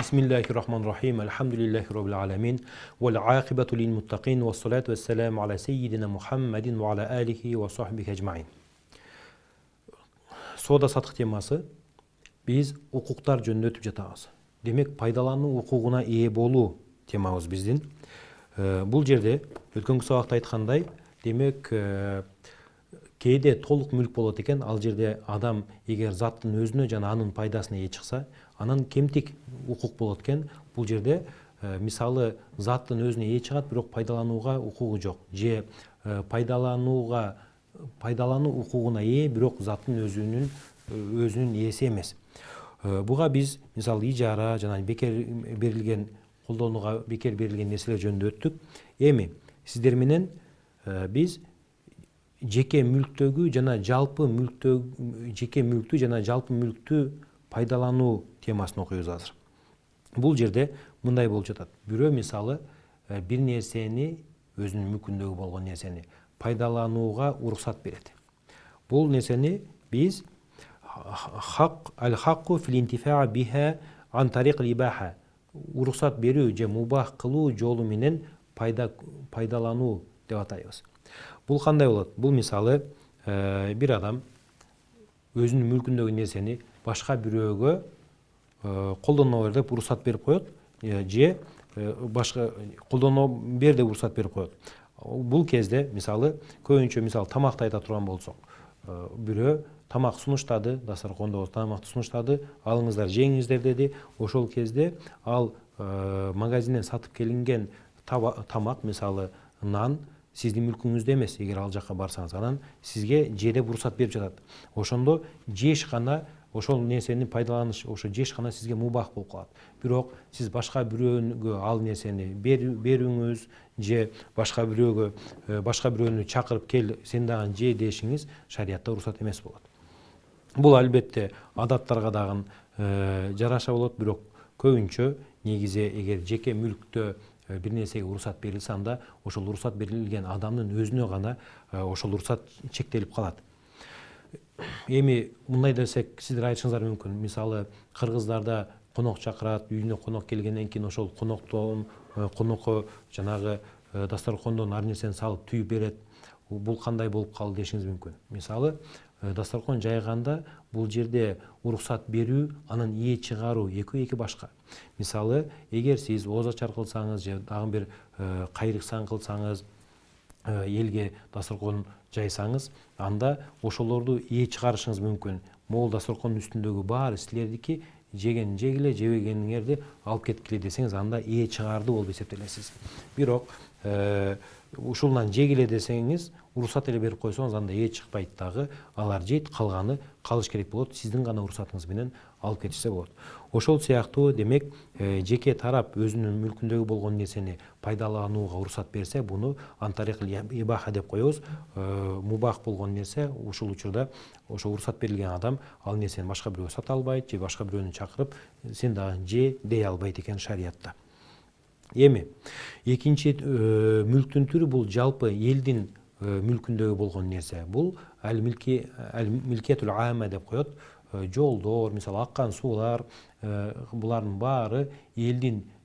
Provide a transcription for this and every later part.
Bismillahirrahmanirrahim. Elhamdülillahi Rabbil alemin. Vel aqibatu lil muttaqin. Ve salatu ve selamu ala seyyidina Muhammedin ve ala alihi ve sahbihi ecmain. Soda satық темасы biz укуктар жөнүндө өтүп жатабыз. Демек, пайдалануу укугуна ээ болуу темабыз биздин. Бул жерде өткөнкү сабакта айткандай, демек кээде толук мүлк болот экен. Ал жерде адам эгер заттын өзүнө жана анын пайдасына ээ чыкса, анан кемтик укук болот экен. Бул жерде мисалы заттын өзүнө ээ чыгат, бирок пайдаланууга укугу жок. Же пайдалануу укугуна ээ, бирок заттын өзүнүн ээси эмес. Буга биз мисалы ижара жана бекер берилген, колдонууга бекер берилген нерселер жөнүндө өттүк. Эми сиздер менен биз жеке мүлктөгү жана жалпы мүлктү пайдалануу темасын окуйбуз азыр. Бул жерде мындай болуп жатат. Бирөө мисалы бир нерсени, өзүнүн мүлкүндөгү болгон нерсени пайдаланууга уруксат берет. Бул нерсени биз аль-хакку фил интифаа биха ан тарик ибаха, уруксат берүү же мубах кылуу жолу менен пайдалануу деп атайбыз. Бул кандай болот? Бул мисалы бир адам өзүнүн мүлкүндөгү нерсени башка бирөөгө колдоно бер деп уруксат берип коет, же башка колдоно бер деп уруксат берип коет. Бул кезде мисалы көбүнчө мисалы тамакты айта турган болсок, бирөө тамак сунуштады, дасторкондо тамакты сунуштады, алыңыздар жеңиңиздер деди. Ошол кезде ал магазинден сатып келинген тамак, мисалы нан, сиздин мүлкүңүздө эмес. Эгер ал жакка барсаңыз, анан сизге же деп уруксат берип жатат. Ошондо жеш гана ошол нерсени пайдаланыш, ошо жеш гана сизге мубах болуп калат. Бирок сиз башка бирөөгө ал нерсени берүүңүз же башка бирөөнү чакырып кел, сен дагы же дешиңиз шариятта уруксат эмес болот. Бул албетте адаттарга дагы жараша болот, бирок көбүнчө негизи эгер жеке мүлктө бир нерсеге уруксат берилсе, анда ошол уруксат берилген адамдын өзүнө гана ошол уруксат чектелип калат. Эми мындай десек, сиздер айтышыңыздар мүмкүн. Мисалы кыргыздарда конок чакырат, үйүнө конок келгенден кийин ошол конокко жанагы дасторкондон ар нерсени салып түйүп берет. Бул кандай болуп калды дешиңиз мүмкүн. Мисалы дасторкон жайганда бул жерде уруксат берүү, анан ээ чыгаруу эки башка. Мисалы эгер сиз ооз ачар кылсаңыз же дагы бир кайрыксан кылсаңыз, элге дасторкон жайсаңыз, анда ошолорду ээ чыгарышыңыз мүмкүн. Могул дасторкондун үстүндөгү баары силердики, жеген жегиле, жебегениңерди алып кеткиле десеңиз, анда ээ чыгарды болуп эсептелесиз. Бирок ушулдан жегиле десеңиз, уруксат эле берип койсоңуз, анда ээ чыкпайт дагы, алар жейт, калганы калыш керек болот, сиздин гана уруксатыңыз менен алып кетишсе болот. Ошол сыяктуу, демек, жеке тарап өзүнүн мүлкүндөгү болгон нерсени пайдаланууга уруксат берсе, буну антарик ибаха деп коебуз. Мубах болгон нерсе, ушул учурда ошо уруксат берилген адам ал нерсени башка бирөөгө сата албайт, же башка бирөөнү чакырып, сен дагы же дей албайт экен шариятта. Эми экинчи мүлктүн түрү бул жалпы элдин мүлкүндөгү болгон нерсе. Бул милкиятул аама деп коет. Жолдор, мисалы аккан суулар, булардын баары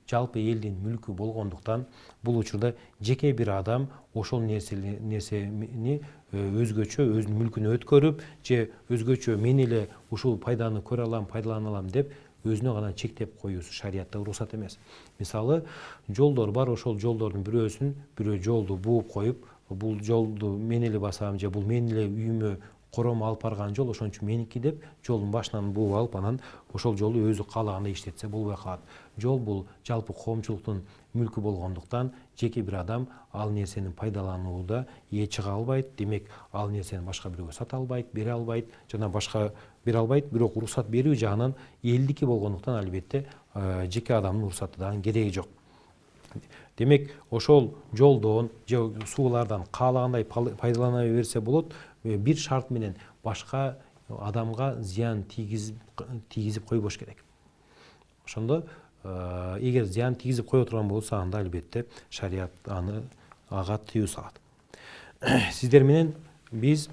жалпы элдин мүлкү болгондуктан, бул учурда жеке бир адам ошол нерсени өзгөчө өзүнүн мүлкүнө өткөрүп, же өзгөчө мен эле ушул пайданы көрө алам, пайдалана алам деп өзүнө гана чектеп коюусу шариятта уруксат эмес. Мисалы жолдор бар, ошол жолдордун бирөө жолду бууп коюп, бул жолду мен эле басам, же бул мен эле үйүмө коромо алып барган жол, ошон үчүн меники деп жолдун башынан бууп алып, анан ошол жолду өзү каалагандай иштетсе болбой калат. Жол бул жалпы коомчулуктун мүлкү болгондуктан, жеке бир адам ал нерсени пайдаланууда ээ чыга албайт. Демек, ал нерсени башка бирөөгө сата албайт, бере албайт, жана башка бере албайт. Бирок уруксат берүү жагынан элдики болгондуктан, албетте жеке адамдын уруксаты дагы кереги жок. Демек, ошол жолдон же суулардан каалагандай пайдалана берсе болот, бир шарт менен башка адамга зыян тийгизип койбош керек. Ошондо эгер зыян тийгизип кое турган болсо, анда албетте шарият ага тыюу салат. Сиздер менен биз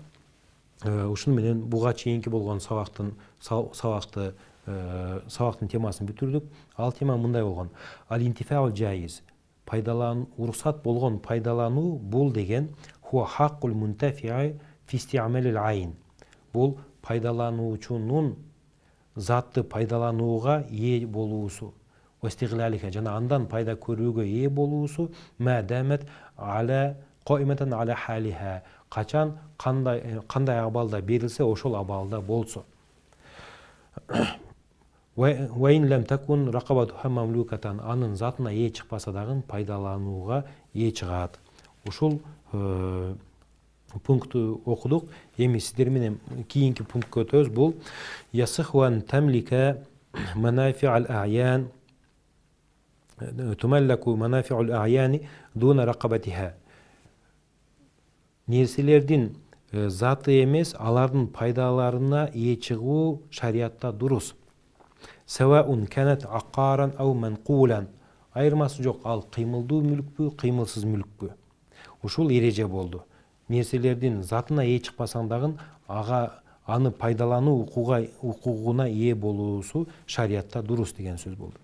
ушуну менен буга чейинки болгон сабакты сабактын темасын бүтүрдүк. Ал тема мындай болгон: ал интифаул жайиз, уруксат болгон пайдалануу бул деген хуа хаккул мунтафиа фи истиамалил айн. Бул пайдалануучунун затты пайдаланууга ээ болуусу, жана андан пайда көрүүгө ээ болуусу, ма дамат аля коиматан аля халиха, качан кандай абалда берилсе ошол абалда болсо. Вайн лам такун ракабатуха мамлукатан, анын затына ээ чыкпаса дагы пайдаланууга ээ чыгат. Ушул пунктту окудук. Эми сиздер менен кийинки пунктка өтөбүз. Бул ясыхван тамлика манафи'ал a'yan, тумаллаку манафи'ул a'яни дуна ракабатиха. Нерселердин заты эмес, алардын пайдаларына ээ чыгуу шариатта дурус. Саваун канат акаран ау манкулан. Айырмасы жок, ал кыймылдуу мүлкпү, кыймылсыз мүлкпү. Ушул эреже болду. Нерселердин затына ээ чыкпасаң дагы аны пайдалануу укугуна ээ болуусу шариатта дурус деген сөз болду.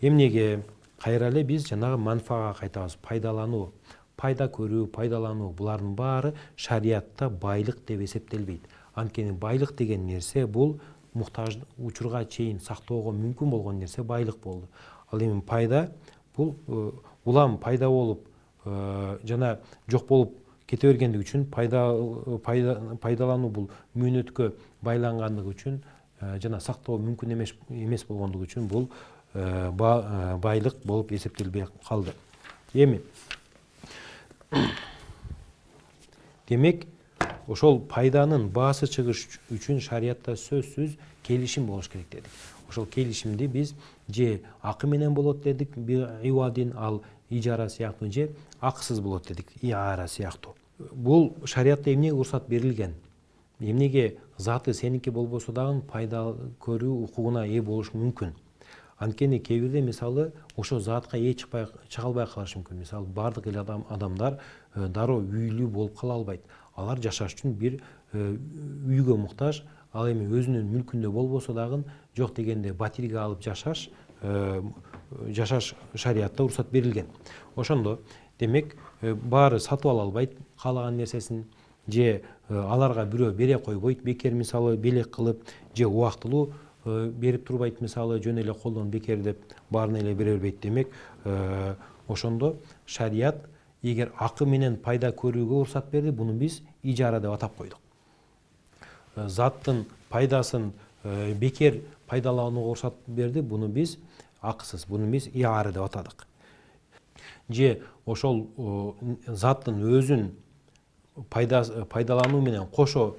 Эмнеге кайра эле биз жанагы манфаага кайтабыз. Пайдалануу, пайда көрүү, пайдалануу, булардын баары шариатта байлык деп эсептелбейт. Анткени байлык деген нерсе бул муктаж учурга чейин сактоого мүмкүн болгон нерсе байлык болду. Ал эми пайда бул улам пайда болуп жана жок болуп кете бергендиги үчүн, пайдалануу бул мөөнөткө байлангандыгы үчүн жана сактоо мүмкүн эмес болгондугу үчүн бул байлык болуп эсептелбей калды. Эми демек ошол пайданын баасы чыгыш үчүн шариатта сөзсүз келишим болуш керек дедик. Ошол келишимди биз же акы менен болот дедик, ивадин, ал ижара сыяктуу, же акысыз болот дедик, иара сыяктуу. Бул шариатта эмнеге уруксат берилген? Эмнеге заты сеники болбосо дагы пайда көрүү укугуна ээ болуш мүмкүн? Анткени кээ бирде мисалы ошо затка ээ чыга албай калышы мүмкүн. Мисалы бардык эле адамдар дароо үйлүү болуп кала албайт. Алар жашаш үчүн бир үйгө муктаж. Ал эми өзүнүн мүлкүндө болбосо дагы жок дегенде батирге алып жашаш шариатта уруксат берилген. Ошондо демек баары сатып ала албайт каалаган нерсесин, же аларга бирөө бере койбойт бекер, мисалы белек кылып, же убактылуу берип турбайт, мисалы жөн эле колдон бекер деп баарына эле бере бербейт. Демек ошондо шариат эгер акы менен пайда көрүүгө уруксат берди, буну биз ижара деп атап койдук. Заттын пайдасын бекер пайдаланууга уруксат берди, буну биз акысыз, буну биз иара деп атадык. Же ошол заттын өзүн пайдалануу менен кошо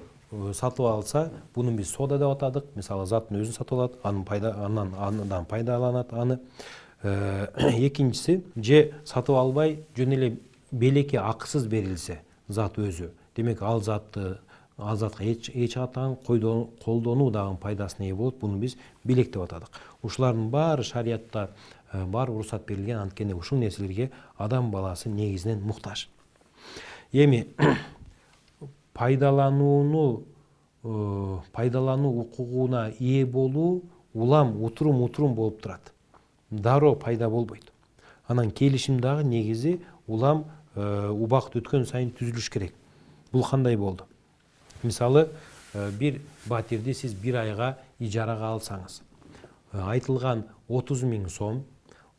сатып алса, буну биз сода деп атадык. Мисалы заттын өзүн сатып алат, андан пайдаланат аны. Экинчиси, же сатып албай жөн эле белекке акысыз берилсе зат өзү, демек ал затка ээ чыгат, колдонуу дагы пайдасына ээ болот, буну биз белек деп атадык. Ушулардын баары шариатта бар уруксат берилген, анткени ушул нерселерге адам баласы негизинен муктаж. Эми пайдалануу укугуна ээ болуу улам утурум болуп турат. Дароо пайда болбойт. Анан келишим дагы негизи улам убакыт өткөн сайын түзүлүш керек. Бул кандай болду? Мисалы бир батирди сиз бир айга ижарага алсаңыз, айтылган 30 000 сом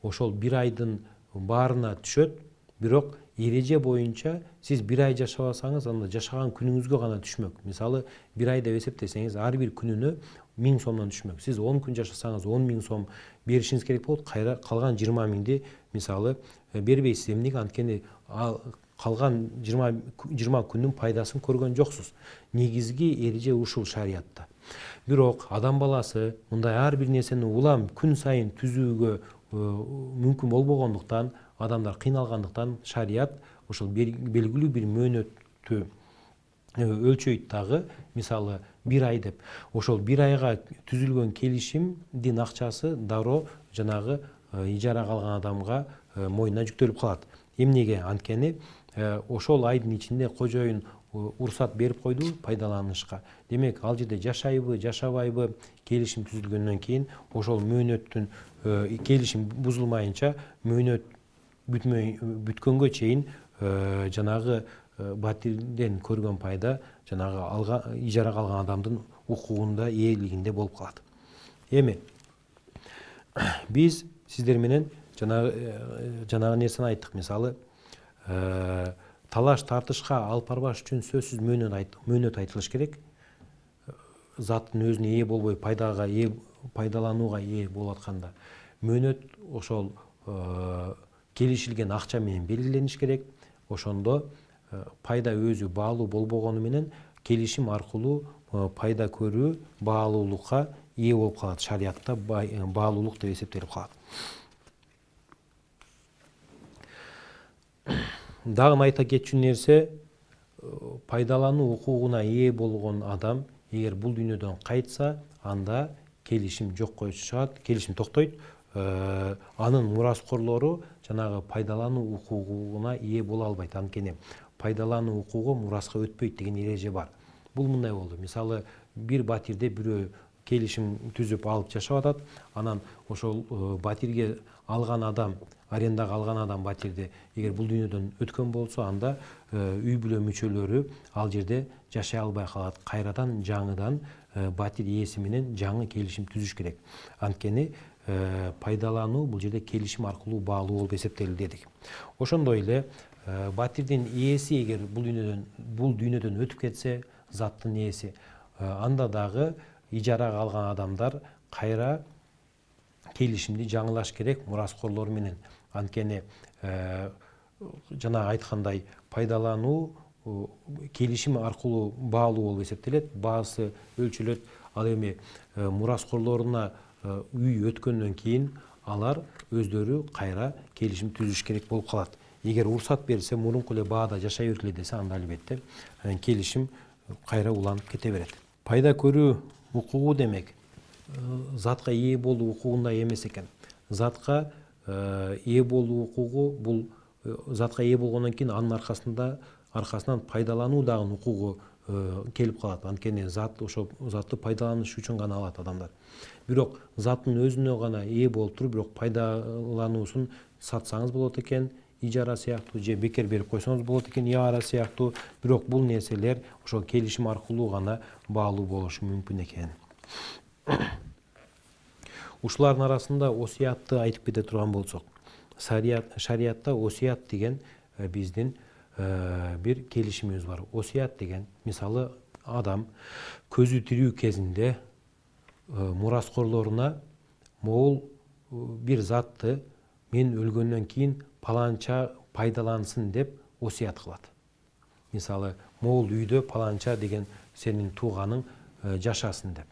ошол бир айдын баарына түшөт, бирок эреже боюнча сиз бир ай жашабасаңыз, анда жашаган күнүңүзгө гана түшмөк. Мисалы бир ай деп эсептесеңиз, ар бир күнүнө 1000 сомдон түшмөк. Сиз 10 күн жашасаңыз 10 000 сом беришиңиз керек болот. Калган 20 000ди мисалы бербейсиз. Эмнеге? Анткени калган 20 күндүн пайдасын көргөн жоксуз. Негизги эреже ушул шариатта. Бирок адам баласы мындай ар бир нерсени улам күн сайын түзүүгө мүмкүн болбогондуктан, адамдар кыйналгандыктан шариат ошол белгилүү бир мөөнөттү өлчөйт дагы, мисалы бир ай деп. Ошол бир айга түзүлгөн келишимдин акчасы дароо жанагы ижарага алган адамга мойнуна жүктөлүп калат. Эмнеге? Анткени ошол айдын ичинде кожоюн уруксат берип койду пайдаланышка. Демек ал жерде жашайбы жашабайбы келишим түзүлгөндөн кийин ошол мөөнөттүн келишим бузулмайынча мөөнөт бүткөнгө чейин жанагы батирден көргөн пайда жанагы ижарага алган адамдын укугунда ээлигинде болуп калат. Эми биз сиздер менен жанагы нерсени айттык. Мисалы талаш тартышка алып барбаш үчүн сөзсүз мөөнөт айтылыш керек. Заттын өзүнө ээ болбой пайдаланууга ээ болуп атканда мөөнөт ошол келишилген акча менен белгилениш керек. Ошондо пайда өзү баалуу болбогону менен келишим аркылуу пайда көрүү баалуулукка ээ болуп калат. Шариатта баалуулук деп эсептелип калат. Дагы айта кетчү нерсе, пайдалануу укугуна ээ болгон адам эгер бул дүйнөдөн кайтса, анда келишим жокко чыгат, келишим токтойт. Анын мураскорлору жанагы пайдалануу укугуна ээ боло албайт. Анткени пайдалануу укугу мураска өтпөйт деген эреже бар. Бул мындай болду. Мисалы, бир батирде бирөө келишим түзүп алып жашап атат. Анан ошол батирге алган адам, арендага алган адам батирди эгер бул дүйнөдөн өткөн болсо, анда үй бүлө мүчөлөрү ал жерде жашай албай калат. Кайрадан жаңыдан батир ээси менен жаңы келишим түзүш керек. Анткени пайдалануу бул жерде келишим аркылуу баалуу болуп эсептелет дедик. Ошондой эле батирдин ээси эгер бул дүйнөдөн өтүп кетсе, заттын ээси, анда дагы ижарага алган адамдар кайра келишимди жаңылаш керек мураскорлор менен. Анткени жана айткандай пайдалануу келишим аркылуу баалуу болуп эсептелет, баасы өлчөлөт. Ал эми мураскорлоруна үй өткөндөн кийин алар өздөрү кайра келишим түзүш керек болуп калат. Эгер уруксат берилсе, мурунку эле баада жашай бергиле десе, анда албетте келишим кайра уланып кете берет. Пайда көрүү укугу демек затка ээ болуу укугундай эмес экен. Затка ээ болуу укугу бул затка ээ болгондон кийин анын аркасынан пайдалануу дагы укугу келип калат. Анткени ошол затты пайдаланыш үчүн гана алат адамдар. Бирок заттын өзүнө гана ээ болуп туруп, бирок пайдалануусун сатсаңыз болот экен, ижара сыяктуу, же бекер берип койсоңуз болот экен, иара сыяктуу. Бирок бул нерселер ошол келишим аркылуу гана баалуу болушу мүмкүн экен. Ушулардын арасында осуятты айтып кете турган болсок, шариатта осуят деген биздин бир келишимибиз бар. Осуят деген, мисалы, адам көзү тирүү кезинде мураскорлоруна могул бир затты мен өлгөндөн кийин паланча пайдалансын деп осуят кылат. Мисалы, могул үйдө паланча деген сенин тууганың жашасын деп.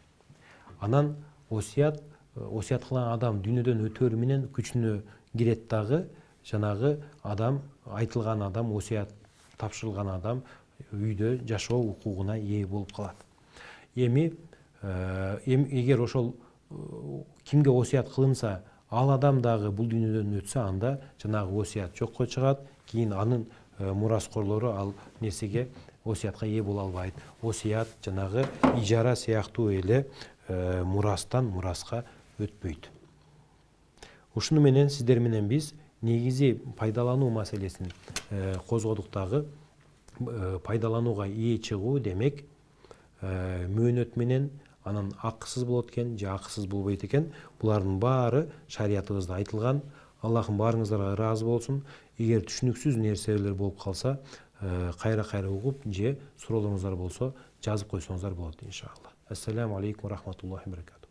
Анан осуят кылган адам дүйнөдөн өтөр менен күчүнө кирет дагы, жанагы адам, айтылган адам, осуят тапшырылган адам үйдө жашоо укугуна ээ болуп калат. Эми эгер ошол кимге осуят кылынса, ал адам дагы бул дүйнөдөн өтсө, анда жанагы осуят жокко чыгат. Кийин анын мураскорлору ал нерсеге, осуятка ээ боло албайт. Осуят жанагы ижара сыяктуу эле мурастан мураска өтпөйт. Ушуну менен сиздер менен биз негизи пайдалануу маселесин козгодук дагы. Пайдаланууга ээ чыгуу демек мөөнөт менен анан акысыз болот экен же акысыз болбойт экен. Булардын баары шариятыбызда айтылган. Аллахым баарыңыздарга ыраазы болсун. Эгер түшүнүксүз нерселер болуп калса, кайра угуп же суроолоруңуздар болсо жазып койсоңуздар болот иншалла. Ассаламу алейкум ва рахматуллахи ва баракатух.